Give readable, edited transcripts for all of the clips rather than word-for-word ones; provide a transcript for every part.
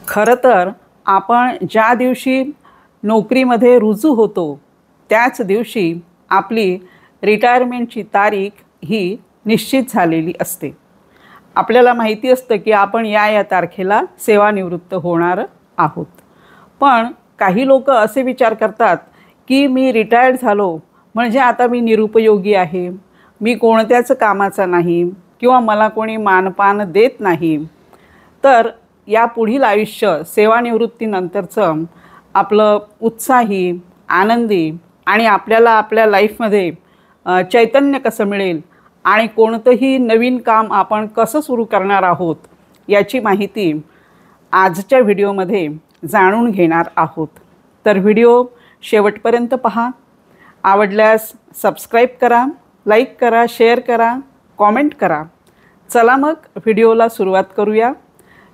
खरं तर आपण ज्या दिवशी नोकरीमध्ये रुजू होतो त्याच दिवशी आपली रिटायरमेंटची तारीख ही निश्चित झालेली असते। आपल्याला माहिती असतं की आपण या तारखेला सेवानिवृत्त होणार आहोत। पण काही लोक असे विचार करतात की मी रिटायर्ड झालो म्हणजे आता मी निरुपयोगी आहे, मी कोणत्याच कामाचा नाही किंवा मला कोणी मानपान देत नाही। तर या पुढील आयुष्य सेवानिवृत्तीनंतरचं आपलं उत्साही, आनंदी आणि आपल्याला आपल्या लाईफमध्ये चैतन्य कसं मिळेल आणि कोणतंही नवीन काम आपण कसं सुरू करणार आहोत याची माहिती आजच्या व्हिडिओमध्ये जाणून घेणार आहोत। तर व्हिडिओ शेवटपर्यंत पहा। आवडल्यास सबस्क्राईब करा, लाईक करा, शेअर करा, कॉमेंट करा। चला मग व्हिडिओला सुरुवात करूया।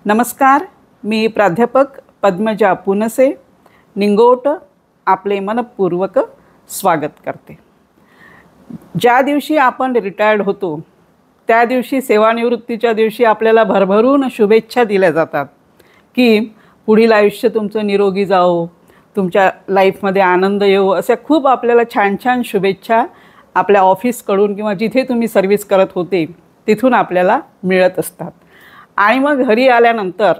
नमस्कार, मी प्राध्यापक पद्मजा पुनसे निंगोट आपले मनपूर्वक स्वागत करते। ज्या दिवशी आपण रिटायर्ड होतो त्या दिवशी सेवानिवृत्तीच्या दिवशी आपल्याला भरभरून शुभेच्छा दिल्या जातात की पुढील आयुष्य तुमचं निरोगी जावो, तुमच्या लाईफमध्ये आनंद येवो, अशा खूप आपल्याला छान छान शुभेच्छा आपल्या ऑफिसकडून किंवा जिथे तुम्ही सर्व्हिस करत होते तिथून आपल्याला मिळत असतात। आणि मग घरी आल्यानंतर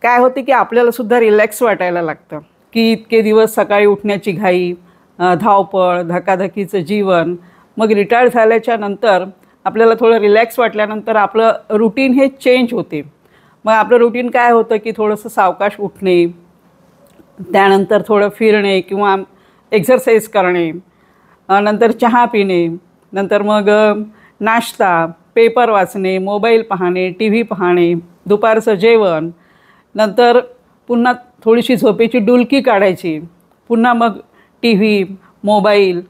काय होते की आपल्याला सुद्धा रिलॅक्स वाटायला लागतं की इतके दिवस सकाळी उठण्याची घाई, धावपळ, धकाधकीचं जीवन, मग रिटायर झाल्याच्या नंतर आपल्याला थोडं रिलॅक्स वाटल्यानंतर आपलं रुटीन हे चेंज होते। मग आपलं रुटीन काय होतं की थोडंसं सावकाश उठणे, त्यानंतर थोडं फिरणे किंवा एक्सरसाइज करणे, नंतर चहा पिणे, नंतर मग नाश्ता, पेपर वाचणे, मोबाईल पाहणे, टी व्ही पाहणे, दुपारचं जेवण, नंतर पुन्हा थोडीशी झोपेची डुलकी काढायची, पुन्हा मग टी व्ही, मोबाईल,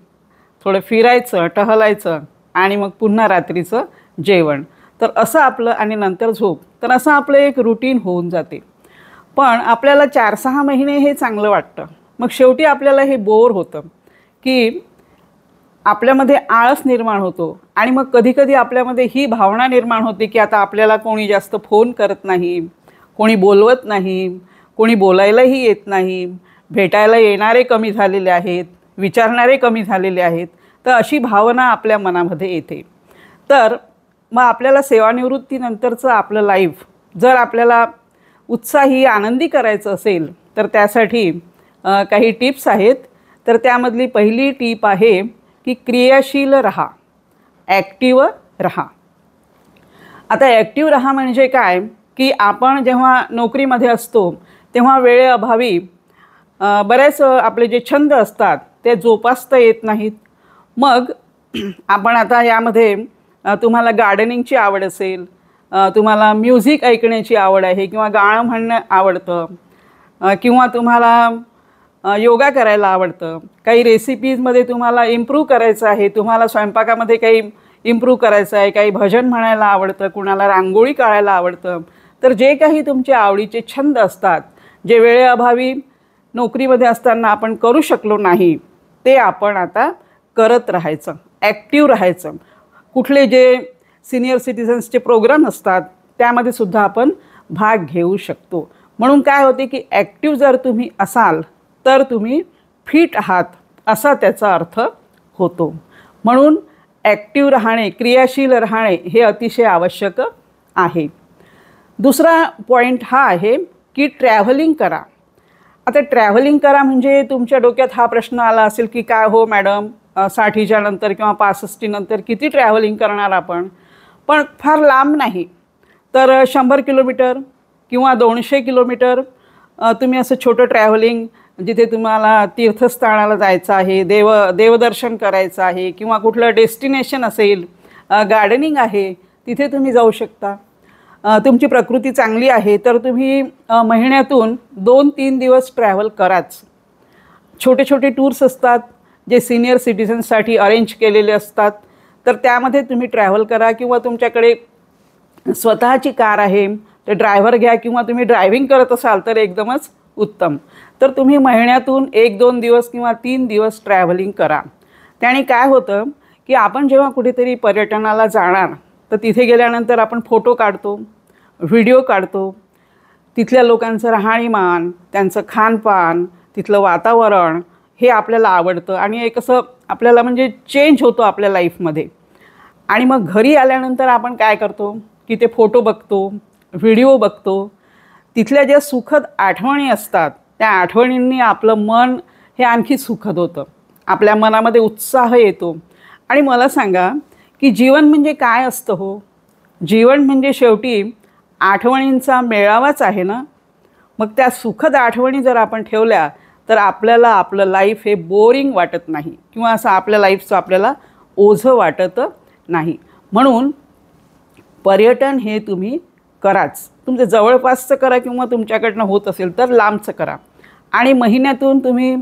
थोडं फिरायचं, टहलायचं आणि मग पुन्हा रात्रीचं जेवण। तर असं आपलं आणि नंतर झोप, तर असं आपलं एक रुटीन होऊन जाते। पण आपल्याला 4-6 महिने हे चांगलं वाटतं, मग शेवटी आपल्याला हे बोर होतं की आपल्यामध्ये आळस निर्माण होतो आणि मग कधीकधी आपल्यामध्ये ही भावना निर्माण होते की आता आपल्याला कोणी जास्त फोन करत नाही, कोणी बोलवत नाही, कोणी बोलायलाही येत नाही, भेटायला येणारे कमी झालेले आहेत, विचारणारे कमी झालेले आहेत। तर अशी भावना आपल्या मनामध्ये येते। तर मग आपल्याला सेवानिवृत्तीनंतरचं आपलं लाईफ जर आपल्याला उत्साही, आनंदी करायचं असेल तर त्यासाठी काही टिप्स आहेत। तर त्यामधली पहिली टीप आहे की क्रियाशील रहा, ॲक्टिव्ह रहा। आता ॲक्टिव्ह रहा म्हणजे काय की आपण जेव्हा नोकरीमध्ये असतो तेव्हा वेळेअभावी बरेच आपले जे छंद असतात ते जोपासता येत नाहीत। मग आपण आता यामध्ये तुम्हाला गार्डनिंगची आवड असेल, तुम्हाला म्युझिक ऐकण्याची आवड आहे किंवा गाणं म्हणणं आवडतं, किंवा तुम्हाला योगा करायला आवडतं, काही रेसिपीजमध्ये तुम्हाला इम्प्रूव्ह करायचं आहे, तुम्हाला स्वयंपाकामध्ये काही इम्प्रूव्ह करायचं आहे, काही भजन म्हणायला आवडतं, कुणाला रांगोळी काढायला आवडतं। तर जे काही तुमचे आवडीचे छंद असतात, जे वेळेअभावी नोकरीमध्ये असताना आपण करू शकलो नाही, ते आपण आता करत राहायचं, ॲक्टिव्ह राहायचं। कुठले जे सिनियर सिटिझन्सचे प्रोग्राम असतात त्यामध्ये सुद्धा आपण भाग घेऊ शकतो। म्हणून काय होते की ॲक्टिव्ह जर तुम्ही असाल तर तुम्ही फिट आहात असा त्याचा अर्थ होतो। म्हणून ॲक्टिव्ह राहणे, क्रियाशील राहणे हे अतिशय आवश्यक आहे। दुसरा पॉईंट हा आहे की ट्रॅव्हलिंग करा। आता ट्रॅव्हलिंग करा म्हणजे तुमच्या डोक्यात हा प्रश्न आला असेल की काय हो मॅडम, 60च्या नंतर किंवा 65 नंतर किती ट्रॅव्हलिंग करणार आपण? पण फार लांब नाही तर 100 किलोमीटर किंवा 200 किलोमीटर तुम्ही असं छोटं ट्रॅव्हलिंग, जिथे तुम्हाला तीर्थस्थानाला जायचं आहे, देवदर्शन करायचं आहे किंवा कुठलं डेस्टिनेशन असेल, गार्डनिंग आहे, तिथे तुम्ही जाऊ शकता। तुमची प्रकृती चांगली आहे तर तुम्ही महिन्यातून 2-3 दिवस ट्रॅव्हल कराच। छोटे छोटे टूर्स असतात जे सिनियर सिटिझन्ससाठी अरेंज केलेले असतात, तर त्यामध्ये तुम्ही ट्रॅव्हल करा। किंवा तुमच्याकडे स्वतःची कार आहे तर ड्रायव्हर घ्या, किंवा तुम्ही ड्रायव्हिंग करत असाल तर एकदमच उत्तम। तर तुम्ही महिन्यातून 1-2 दिवस किंवा 3 दिवस ट्रॅव्हलिंग करा। त्याने काय होतं की आपण जेव्हा कुठेतरी पर्यटनाला जाणार तर तिथे गेल्यानंतर आपण फोटो काढतो, व्हिडिओ काढतो, तिथल्या लोकांचं राहणीमान, त्यांचं खानपान, तिथलं वातावरण हे आपल्याला आवडतं आणि एक असं आपल्याला म्हणजे चेंज होतो आपल्या लाईफमध्ये. आणि मग घरी आल्यानंतर आपण काय करतो की ते फोटो बघतो, व्हिडिओ बघतो. तिथल्या ज्या सुखद आठवणी असतात त्या आठवणींनी आपलं मन हे आणखी सुखद होतं, आपल्या मनामध्ये उत्साह येतो. आणि मला सांगा की जीवन म्हणजे काय असतं हो? जीवन म्हणजे शेवटी आठवणींचा मेळावाच आहे ना. मग त्या सुखद आठवणी जर आपण ठेवल्या तर आपल्याला आपलं लाईफ हे बोरिंग वाटत नाही किंवा असं आपल्या लाईफचं आपल्याला ओझं वाटत नाही. म्हणून पर्यटन हे तुम्ही कराच. तुमचं जवळपासचं करा किंवा तुमच्याकडनं होत असेल तर लांबचं करा. आणि महिन्यातून तुम्ही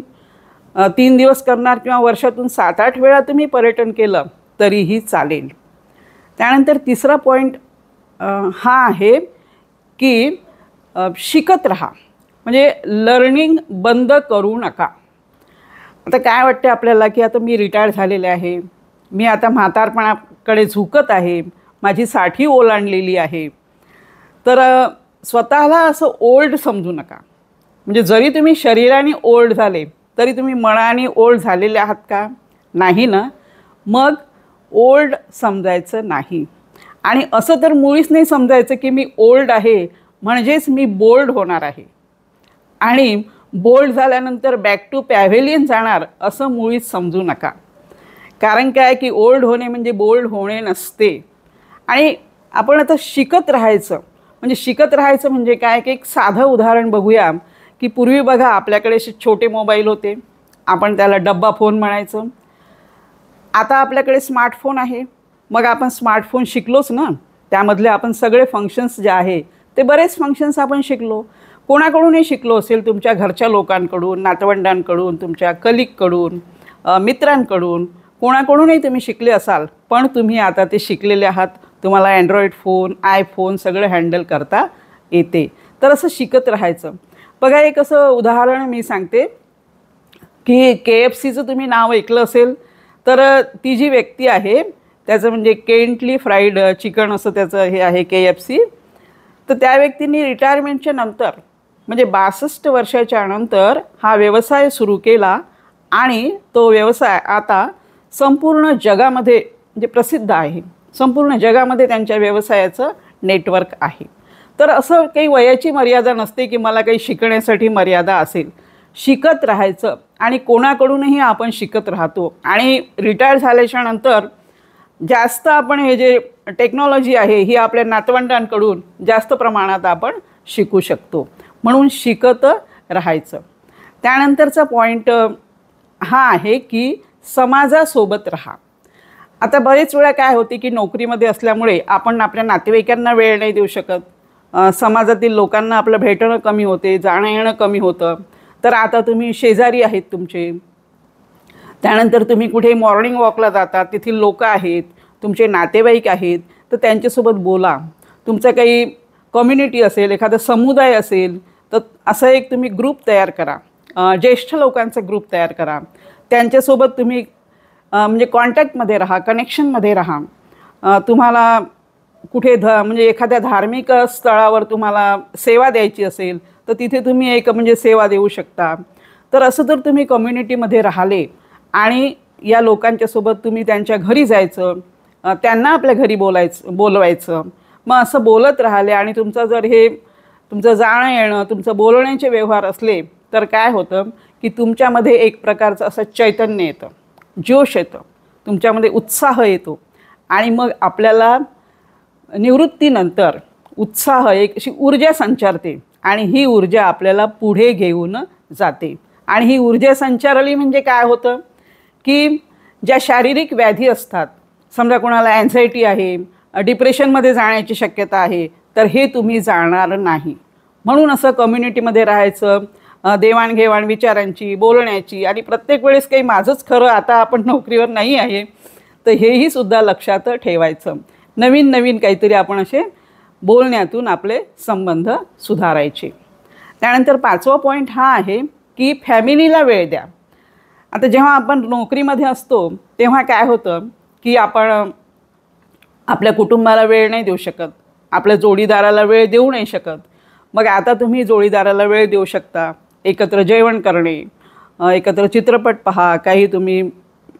3 दिवस करणार किंवा वर्षातून 7-8 वेळा तुम्ही पर्यटन केलं तरीही चालेल. त्यानंतर तिसरा पॉईंट हा आहे की शिकत राहा, म्हणजे लर्निंग बंद करू नका. आता काय वाटते आपल्याला की आता मी रिटायर झालेले आहे, मी आता म्हातारपणाकडे झुकत आहे, माझी साठी ओलांडलेली आहे. तर स्वतःला असं ओल्ड समजू नका. म्हणजे जरी तुम्ही शरीराने ओल्ड झाले तरी तुम्ही मनाने ओल्ड झालेले आहात का? नाही ना. मग ओल्ड समजायचं नाही. आणि असं तर मुळीच नाही समजायचं की मी ओल्ड आहे म्हणजेच मी बोल्ड होणार आहे आणि बोल्ड झाल्यानंतर बॅक टू पॅव्हेलियन जाणार असं मुळीच समजू नका. कारण काय की ओल्ड होणे म्हणजे बोल्ड होणे नसते. आणि आपण आता शिकत राहायचं. म्हणजे शिकत राहायचं म्हणजे काय की एक साधं उदाहरण बघूया की पूर्वी बघा आपल्याकडे असे छोटे मोबाईल होते, आपण त्याला डब्बा फोन म्हणायचं. आता आपल्याकडे स्मार्टफोन आहे. मग आपण स्मार्टफोन शिकलोच ना. त्यामधले आपण सगळे फंक्शन्स जे आहे ते बरेच फंक्शन्स आपण शिकलो. कोणाकडूनही शिकलो असेल, तुमच्या घरच्या लोकांकडून, नातवंडांकडून, तुमच्या कलिगकडून, मित्रांकडून, कोणाकडूनही तुम्ही शिकले असाल. पण तुम्ही आता ते शिकलेले आहात. तुम्हाला अँड्रॉईड फोन, आयफोन सगळं हँडल करता येते. तर असं शिकत राहायचं. बघा एक असं उदाहरण मी सांगते की KFCचं तुम्ही नाव ऐकलं असेल. तर ती जी व्यक्ती आहे त्याचं म्हणजे केंटली फ्राईड चिकन असं त्याचं हे आहे KFC. तर त्या व्यक्तींनी रिटायरमेंटच्या नंतर म्हणजे 62 वर्षाच्या नंतर हा व्यवसाय सुरू केला आणि तो व्यवसाय आता संपूर्ण जगामध्ये म्हणजे प्रसिद्ध आहे. संपूर्ण जगामध्ये त्यांच्या व्यवसायाचं नेटवर्क आहे. तर असं काही वयाची मर्यादा नसते की मला काही शिकण्यासाठी मर्यादा असेल. शिकत राहायचं आणि कोणाकडूनही आपण शिकत राहतो. आणि रिटायर झाल्याच्या नंतर जास्त आपण हे जे टेक्नॉलॉजी आहे ही आपल्या नातवंडांकडून जास्त प्रमाणात आपण शिकू शकतो. म्हणून शिकत राहायचं. त्यानंतरचा पॉईंट हा आहे की समाजासोबत राहा. आता बरेच वेळा काय होते की नोकरीमध्ये असल्यामुळे आपण आपल्या नातेवाईकांना वेळ नाही देऊ शकत. समाजातील लोकांना आपलं भेटणं कमी होते, जाणं येणं कमी होतं. तर आता तुम्ही शेजारी आहेत तुमचे, त्यानंतर तुम्ही कुठे मॉर्निंग वॉकला जाता, तेथील लोक आहेत, तुमचे नातेवाईक आहेत, तर त्यांच्यासोबत बोला. तुमचं काही कम्युनिटी असेल, एखादा समुदाय असेल तर असं एक तुम्ही ग्रुप तयार करा. ज्येष्ठ लोकांचा ग्रुप तयार करा. त्यांच्यासोबत तुम्ही म्हणजे कॉन्टॅक्टमध्ये राहा, कनेक्शनमध्ये राहा. तुम्हाला कुठे म्हणजे एखाद्या धार्मिक स्थळावर तुम्हाला सेवा द्यायची असेल तर तिथे तुम्ही एक म्हणजे सेवा देऊ शकता. तर असं जर तुम्ही कम्युनिटीमध्ये राहिले आणि या लोकांच्यासोबत तुम्ही त्यांच्या घरी जायचं, त्यांना आपल्या घरी बोलवायचं. मग असं बोलत राहिले आणि तुमचं जर हे तुमचं जाणं येणं, तुमचं बोलण्याचे व्यवहार असले तर काय होतं की तुमच्यामध्ये एक प्रकारचं असं चैतन्य येतं, जोश येतं, तुमच्यामध्ये उत्साह येतो. आणि मग आपल्याला निवृत्तीनंतर उत्साह एक अशी ऊर्जा संचारते आणि ही ऊर्जा आपल्याला पुढे घेऊन जाते. आणि ही ऊर्जा संचारली म्हणजे काय होतं की ज्या शारीरिक व्याधी असतात, समजा कोणाला अँझायटी आहे, डिप्रेशनमध्ये जाण्याची शक्यता आहे, तर हे तुम्ही जाणार नाही. म्हणून असं कम्युनिटीमध्ये राहायचं, देवाणघेवाण विचारांची, बोलण्याची. आणि प्रत्येक वेळेस काही माझंच खरं, आता आपण नोकरीवर नाही आहे तर हेही सुद्धा लक्षात ठेवायचं. नवीन नवीन काहीतरी आपण असे बोलण्यातून आपले संबंध सुधारायचे. त्यानंतर 5वा पॉईंट हा आहे की फॅमिलीला वेळ द्या. आता जेव्हा आपण नोकरीमध्ये असतो तेव्हा काय होतं की आपण आपल्या कुटुंबाला वेळ नाही देऊ शकत, आपल्या जोडीदाराला वेळ देऊ नाही शकत. मग आता तुम्ही जोडीदाराला वेळ देऊ शकता, एकत्र जेवण करणे, एकत्र चित्रपट पहा, काही तुम्ही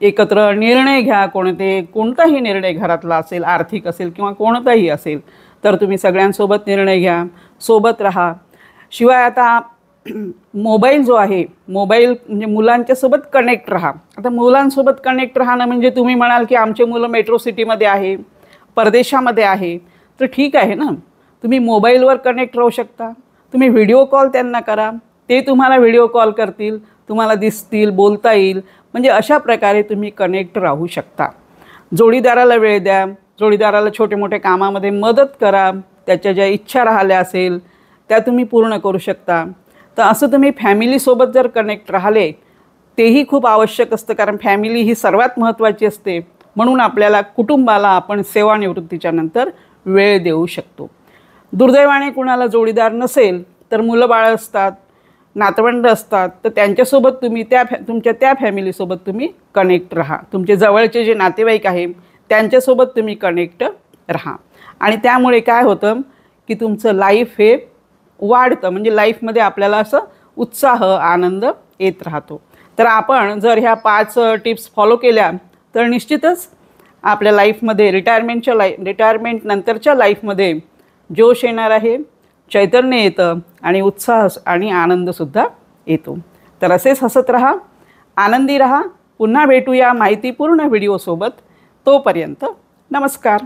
एकत्र निर्णय घ्या, कोणताही निर्णय घरातला असेल, आर्थिक असेल किंवा कोणताही असेल तर तुम्ही सगळ्यांसोबत निर्णय घ्या, सोबत राहा. शिवाय आता मोबाईल जो आहे, मोबाईल म्हणजे मुलांच्यासोबत कनेक्ट राहा. आता मुलांसोबत कनेक्ट राहणं म्हणजे तुम्ही म्हणाल की आमचे मुलं मेट्रो सिटीमध्ये आहे, परदेशामध्ये आहे, तर ठीक आहे ना, तुम्ही मोबाईलवर कनेक्ट राहू शकता. तुम्ही व्हिडिओ कॉल त्यांना करा, ते तुम्हाला व्हिडिओ कॉल करतील, तुम्हाला दिसतील, बोलता येईल. म्हणजे अशा प्रकारे तुम्ही कनेक्ट राहू शकता. जोडीदाराला वेळ द्या, जोडीदाराला छोटे मोठे कामामध्ये मदत करा, त्याच्या ज्या इच्छा राहिल्या असेल त्या तुम्ही पूर्ण करू शकता. तर असं तुम्ही फॅमिलीसोबत जर कनेक्ट राहिले, तेही खूप आवश्यक असतं, कारण फॅमिली ही सर्वात महत्त्वाची असते. म्हणून आपल्याला कुटुंबाला आपण सेवानिवृत्तीच्या नंतर वेळ देऊ शकतो. दुर्दैवाने कुणाला जोडीदार नसेल तर मुलं बाळं असतात, नातवंड असतात, तर त्यांच्यासोबत तुम्ही तुमच्या त्या फॅमिलीसोबत तुम्ही कनेक्ट राहा. तुमचे जवळचे जे नातेवाईक आहे त्यांच्यासोबत तुम्ही कनेक्ट राहा. आणि त्यामुळे काय होतं की तुमचं लाईफ हे वाढतं, म्हणजे लाईफमध्ये आपल्याला असं उत्साह, आनंद येत राहतो. तर आपण जर ह्या 5 टिप्स फॉलो केल्या तर निश्चितच आपल्या लाईफमध्ये रिटायरमेंट नंतरच्या लाईफमध्ये जोश येणार आहे, चैतन्य येतं आणि उत्साह आणि आनंदसुद्धा येतो. तर असेच हसत राहा, आनंदी राहा. पुन्हा भेटूया माहितीपूर्ण व्हिडिओसोबत. तोपर्यंत नमस्कार.